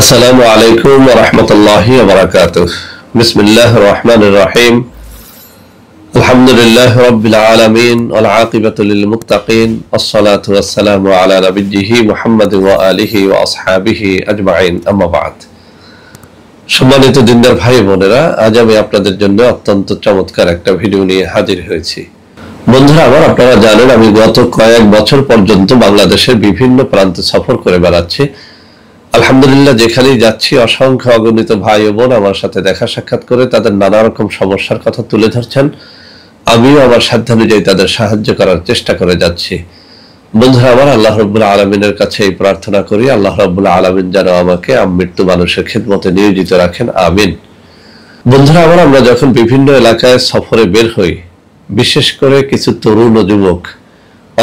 আসসালামু আলাইকুম ওয়া রাহমাতুল্লাহি ওয়া বারাকাতুহু। বিসমিল্লাহির রহমানির রহিম। আলহামদুলিল্লাহি রাব্বিল আলামিন ওয়াল আকিবাতু লিল মুত্তাকিন। আসসালাতু ওয়াসসালামু আলা নাবিয়্যিহি মুহাম্মাদিন ওয়া আলিহি ওয়া আসহাবিহি আজমাইন। আম্মা বা'দ। সম্মানিত দিনদার ভাই বোনেরা, আজ আমি আপনাদের জন্য অত্যন্ত চমৎকার একটা ভিডিও নিয়ে হাজির হয়েছি। বন্ধুরা আমার, আপনারা জানেন আমি গত কয়েক বছর পর্যন্ত বাংলাদেশের বিভিন্ন প্রান্তে সফর করে বেড়াচ্ছি। আলহামদুলিল্লাহ, যেখানেই যাচ্ছি অসংখ্য অগণিত ভাই ও বোন আমার সাথে দেখা সাক্ষাৎ করে তাদের নানা রকম সমস্যার কথা তুলে ধরছেন। আমিও আমার সাধ্যানুযায়ী তাদের সাহায্য করার চেষ্টা করে যাচ্ছি। বন্ধুরা আমার, আল্লাহ রাব্বুল আলামিনের কাছে এই প্রার্থনা করি, আল্লাহ রাব্বুল আলামিন যেন আমাকে মৃত্যু মানুষের খিদমতে নিয়োজিত রাখেন, আমিন। বন্ধুরা আমার, আমরা যখন বিভিন্ন এলাকায় সফরে বের হই, বিশেষ করে কিছু তরুণ ও যুবক,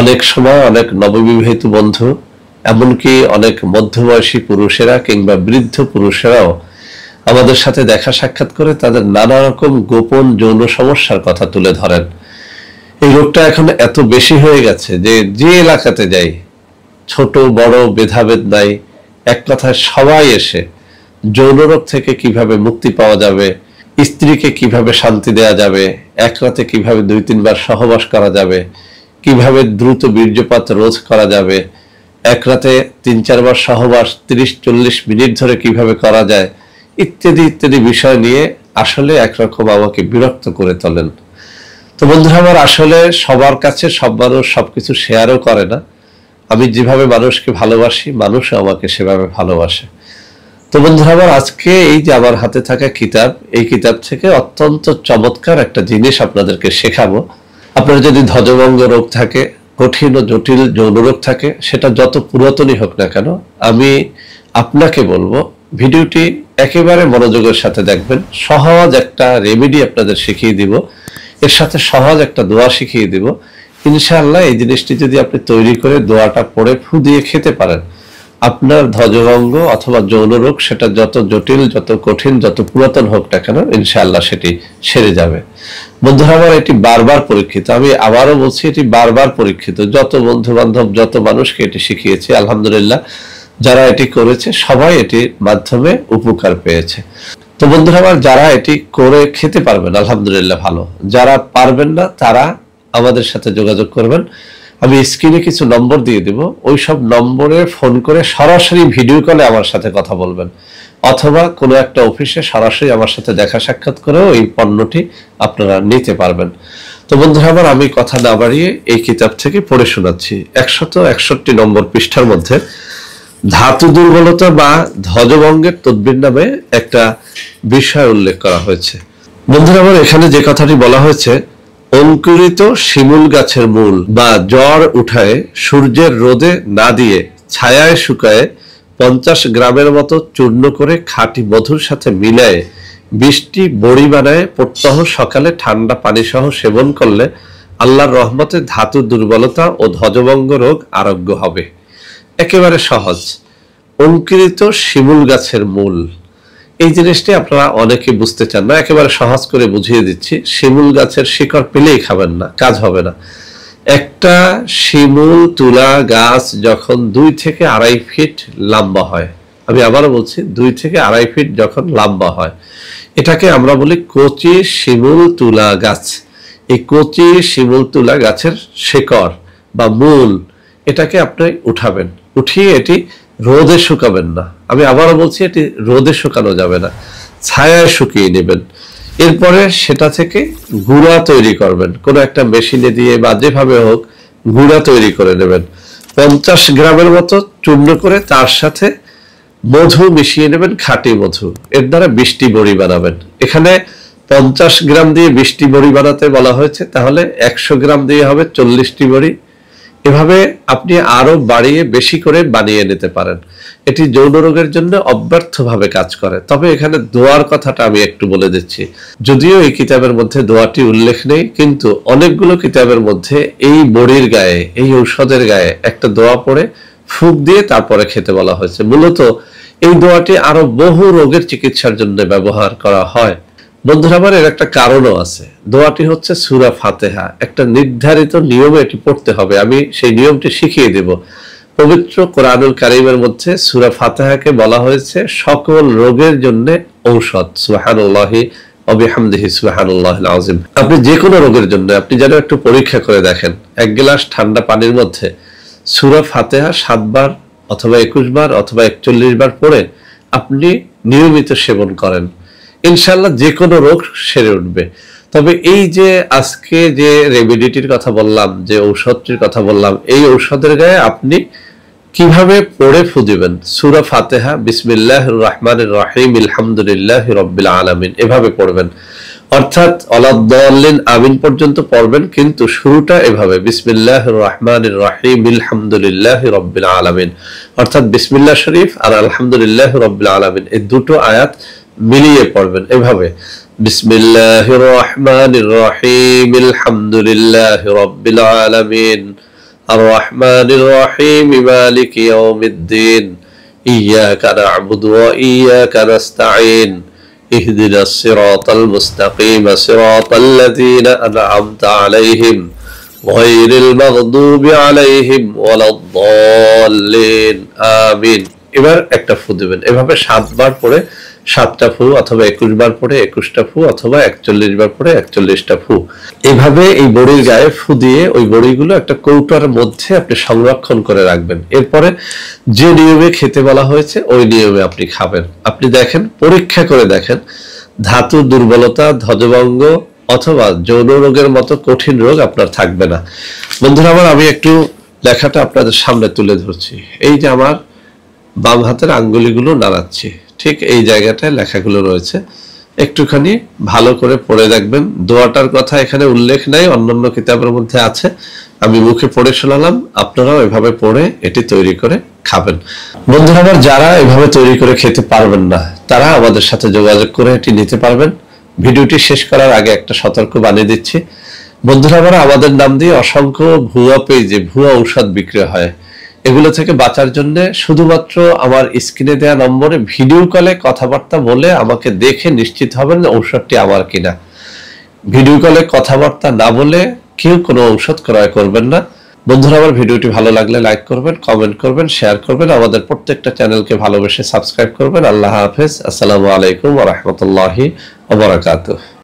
অনেক সময় অনেক নববিবাহিত বন্ধু, এমনকি অনেক মধ্যবয়সী পুরুষেরা কিংবা বৃদ্ধ পুরুষেরাও আমাদের সাথে দেখা সাক্ষাৎ করে তাদের নানা রকম গোপন যৌন সমস্যার কথা তুলে ধরেন। এই রোগটা এখন এত বেশি হয়ে গেছে যে এলাকাতে যাই, ছোট বড় ভেদাভেদ নাই, এক কথায় সবাই এসে যৌন রোগ থেকে কিভাবে মুক্তি পাওয়া যাবে, স্ত্রীকে কিভাবে শান্তি দেওয়া যাবে, এক রাতে কিভাবে 2-3 বার সহবাস করা যাবে, কিভাবে দ্রুত বীর্যপাত রোধ করা যাবে, এক রাতে 3-4 বার সহবাস 30-40 মিনিট ধরে কিভাবে করা যায়, ইত্যাদি ইত্যাদি বিষয় নিয়ে আসলে একরকম আমাকে বিরক্ত করে তোলেন। তো বন্ধুরা আমার, আসলে সবার কাছে সব মানুষ সবকিছু শেয়ারও করে না। আমি যেভাবে মানুষকে ভালোবাসি, মানুষও আমাকে সেভাবে ভালোবাসে। তো বন্ধুরা আমার, আজকে এই যে আমার হাতে থাকা কিতাব, এই কিতাব থেকে অত্যন্ত চমৎকার একটা জিনিস আপনাদেরকে শেখাবো। আপনার যদি ধ্বজভঙ্গ রোগ থাকে, কঠিন ও জটিল যৌন রোগ থাকে, সেটা যত পুরাতনই হোক না কেন, আমি আপনাকে বলবো ভিডিওটি একেবারে মনোযোগের সাথে দেখবেন। সহজ একটা রেমেডি আপনাদের শিখিয়ে দিব, এর সাথে সহজ একটা দোয়া শিখিয়ে দিব। ইনশাআল্লাহ এই জিনিসটি যদি আপনি তৈরি করে দোয়াটা পড়ে ফু দিয়ে খেতে পারেন, আপনার ধ্বজভঙ্গ অথবা যৌন রোগ সেটা যত জটিল, যত কঠিন, যত পুরাতন হোক না কেন, ইনশাআল্লাহ সেটি সেরে যাবে। বন্ধুরা আমার, এটি বারবার পরীক্ষিত, আমি আবারও বলছি এটি বারবার পরীক্ষিত। যত বন্ধু বান্ধব, যত মানুষকে এটি শিখিয়েছি, আলহামদুলিল্লাহ যারা এটি করেছে সবাই এটির মাধ্যমে উপকার পেয়েছে। তো বন্ধুরা আমার, যারা এটি করে খেতে পারবেন আলহামদুলিল্লাহ ভালো, যারা পারবেন না তারা আমাদের সাথে যোগাযোগ করবেন। আমি স্ক্রিনে কিছু নম্বর দিয়ে দিব, ওই সব নম্বরে ফোন করে সরাসরি ভিডিও কলে আমার সাথে কথা বলবেন, অথবা কোনো একটা অফিসে সরাসরি আমার সাথে দেখা সাক্ষাৎ করেও এই পণ্যটি আপনারা নিতে পারবেন। তো বন্ধুরা আমার, আমি কথা না বাড়িয়ে এই কিতাব থেকে পড়ে শোনাচ্ছি। 161 নম্বর পৃষ্ঠার মধ্যে ধাতু দুর্বলতা বা ধ্বজভঙ্গের তদবির নামে একটা বিষয় উল্লেখ করা হয়েছে। বন্ধুরা আমার, এখানে যে কথাটি বলা হয়েছে, অঙ্কুরিত শিমুল গাছের মূল বা জ্বর উঠায় সূর্যের রোদে না দিয়ে ছায়ায় শুকায় 50 গ্রামের মতো চূর্ণ করে খাঁটি মধুর সাথে মিলায়ে 20টি বড়ি বানায় প্রত্যহ সকালে ঠান্ডা পানি সহ সেবন করলে আল্লাহর রহমতে ধাতু দুর্বলতা ও ধ্বজভঙ্গ রোগ আরোগ্য হবে। একেবারে সহজ। অঙ্কুরিত শিমুল গাছের মূল, এই জিনিসটি আপনারা অনেকে বুঝতে চান না, একেবারে সহজ করে বুঝিয়ে দিচ্ছি। শিমুল গাছের শিকড় পেলেই খাবেন না, কাজ হবে না। একটা শিমুল তুলা গাছ যখন 2 থেকে 2.5 ফিট লম্বা হয়, আমি আবারও বলছি 2 থেকে 2.5 ফিট যখন লম্বা হয়, এটাকে আমরা বলি কচি শিমুল তুলা গাছ। এই কচি শিমুল তুলা গাছের শিকড় বা মূল, এটাকে আপনি উঠাবেন, উঠিয়ে এটি রোদে শুকাবেন না। আমি আবারও বলছি, এটি রোদে শুকানো যাবে না, ছায়ায় শুকিয়ে নেবেন। এরপরে সেটা থেকে গুঁড়া তৈরি করবেন, কোনো একটা মেশিনে দিয়ে বা যেভাবে হোক গুঁড়া তৈরি করে নেবেন। 50 গ্রামের মতো চূর্ণ করে তার সাথে মধু মিশিয়ে নেবেন, খাঁটি মধু। এর দ্বারা 20টি বড়ি বানাবেন। এখানে 50 গ্রাম দিয়ে 20টি বড়ি বানাতে বলা হয়েছে, তাহলে 100 গ্রাম দিয়ে হবে 40টি বড়ি। এভাবে আপনি আরো বাড়িয়ে বেশি করে বানিয়ে নিতে পারেন। এটি যৌন রোগের জন্য অব্যর্থভাবে কাজ করে। তবে এখানে দোয়ার কথাটা আমি একটু বলে দিচ্ছি। যদিও এই কিতাবের মধ্যে দোয়াটি উল্লেখ নেই, কিন্তু অনেকগুলো কিতাবের মধ্যে এই বড়ির গায়ে, এই ঔষধের গায়ে একটা দোয়া পড়ে ফুঁক দিয়ে তারপরে খেতে বলা হয়েছে। মূলত এই দোয়াটি আরো বহু রোগের চিকিৎসার জন্য ব্যবহার করা হয়। বন্ধুরা আমার, এর একটা কারণও আছে। দোয়াটি হচ্ছে সূরা ফাতিহা, একটা নির্ধারিত নিয়মে এটি পড়তে হবে। আমি সেই নিয়মটি শিখিয়ে দেব। পবিত্র কোরআনুল কারীমের মধ্যে সূরা ফাতিহাকে বলা হয়েছে সকল রোগের জন্য ঔষধ। সুবহানাল্লাহি ওয়া বিহামদিহি সুবহানাল্লাহিল আযীম। আপনি যে কোনো রোগের জন্য আপনি যেন একটু পরীক্ষা করে দেখেন, এক গ্লাস ঠান্ডা পানির মধ্যে সূরা ফাতিহা 7 বার অথবা 21 বার অথবা 41 বার পড়ে আপনি নিয়মিত সেবন করেন, ইনশাআল্লাহ যে কোনো রোগ সেরে উঠবে। তবে এই যে আজকে যে রেমেডিটির কথা বললাম, যে ঔষধটির কথা বললাম, এই ঔষধের গায়ে আপনি কিভাবে পড়ে ফু দিবেন, সূরা ফাতিহা বিসমিল্লাহির রহমানির রহিম আলহামদুলিল্লাহি রাব্বিল আলামিন এভাবে পড়বেন, অর্থাৎ ওয়ালাদ-দাল্লিন আমিন পর্যন্ত পড়বেন, কিন্তু শুরুটা এভাবে বিসমিল্লাহির রহমানির রহিম আলহামদুলিল্লাহি রাব্বিল আলামিন, অর্থাৎ বিসমিল্লাহ শরীফ আর আলহামদুলিল্লাহি রাব্বিল আলামিন এই দুটো আয়াত মিলিয়ে পড়বেন এভাবে, বিসমিল্লাহির রহমানির রহিম আলহামদুলিল্লাহি রাব্বিল আলামিন আর রহমানির রহিম মালিকি ইয়াউমিদ্দিন ইয়্যাকা না'বুদু ওয়া ইয়্যাকা নাস্তাঈন ইহদিনাস সিরাতাল মুস্তাকিম সিরাতাল লাযীনা আন'আমতা আলাইহিম গায়রিল মাগদুবি আলাইহিম ওয়ালাদ-দাল্লিন আমিন। এবার একটা ফু দিবেন এভাবে 7 বার পড়ে 7টা ফু, অথবা 21 বার পড়ে 21টা ফু, অথবা 41 বার পড়ে 41টা ফু। এভাবে এই বড়ির গায়ে ফু দিয়ে ওই বড়িগুলো একটা কৌটার মধ্যে আপনি সংরক্ষণ করে রাখবেন। এরপরে যে নিয়মে খেতে বলা হয়েছে ওই নিয়মে আপনি খাবেন। আপনি দেখেন, পরীক্ষা করে দেখেন, ধাতু দুর্বলতা, ধ্বজভঙ্গ অথবা যৌন রোগের মতো কঠিন রোগ আপনার থাকবে না। বন্ধুরা আমার, আমি একটু লেখাটা আপনাদের সামনে তুলে ধরছি। এই যে আমার বাম হাতের আঙ্গুলিগুলো নাড়াচ্ছি, ঠিক এই জায়গাটায় লেখাগুলো রয়েছে, একটুখানি ভালো করে পড়ে দেখবেন। দোয়াটার কথা এখানে উল্লেখ নাই, অন্যান্য কিতাবের মধ্যে আছে, আমি মুখে পড়ে শোনালাম, আপনারাও এভাবে পড়ে এটি তৈরি করে খাবেন। বন্ধুরা আমার, যারা এভাবে তৈরি করে খেতে পারবেন না তারা আমাদের সাথে যোগাযোগ করে এটি নিতে পারবেন। ভিডিওটি শেষ করার আগে একটা সতর্ক বানিয়ে দিচ্ছি, বন্ধুরা আমার, আমাদের নাম দিয়ে অসংখ্য ভুয়া পেজে ভুয়া ঔষধ বিক্রি হয়। এগুলো থেকে বাঁচার জন্য শুধুমাত্র আমার স্ক্রিনে দেওয়া নম্বরে ভিডিও কলে কথাবার্তা বলে আমাকে দেখে নিশ্চিত হবেন ঔষধটি আমার কিনা। ভিডিও কলে কথাবার্তা না বলে কেউ কোনো ঔষধ ক্রয় করবেন না। বন্ধুরা আমার, ভিডিওটি ভালো লাগলে লাইক করবেন, কমেন্ট করবেন, শেয়ার করবেন, আমাদের প্রত্যেকটা চ্যানেলকে ভালোবেসে সাবস্ক্রাইব করবেন। আল্লাহ হাফেজ। আসসালামু আলাইকুম ওয়া রাহমাতুল্লাহি ওয়া বারাকাতুহু।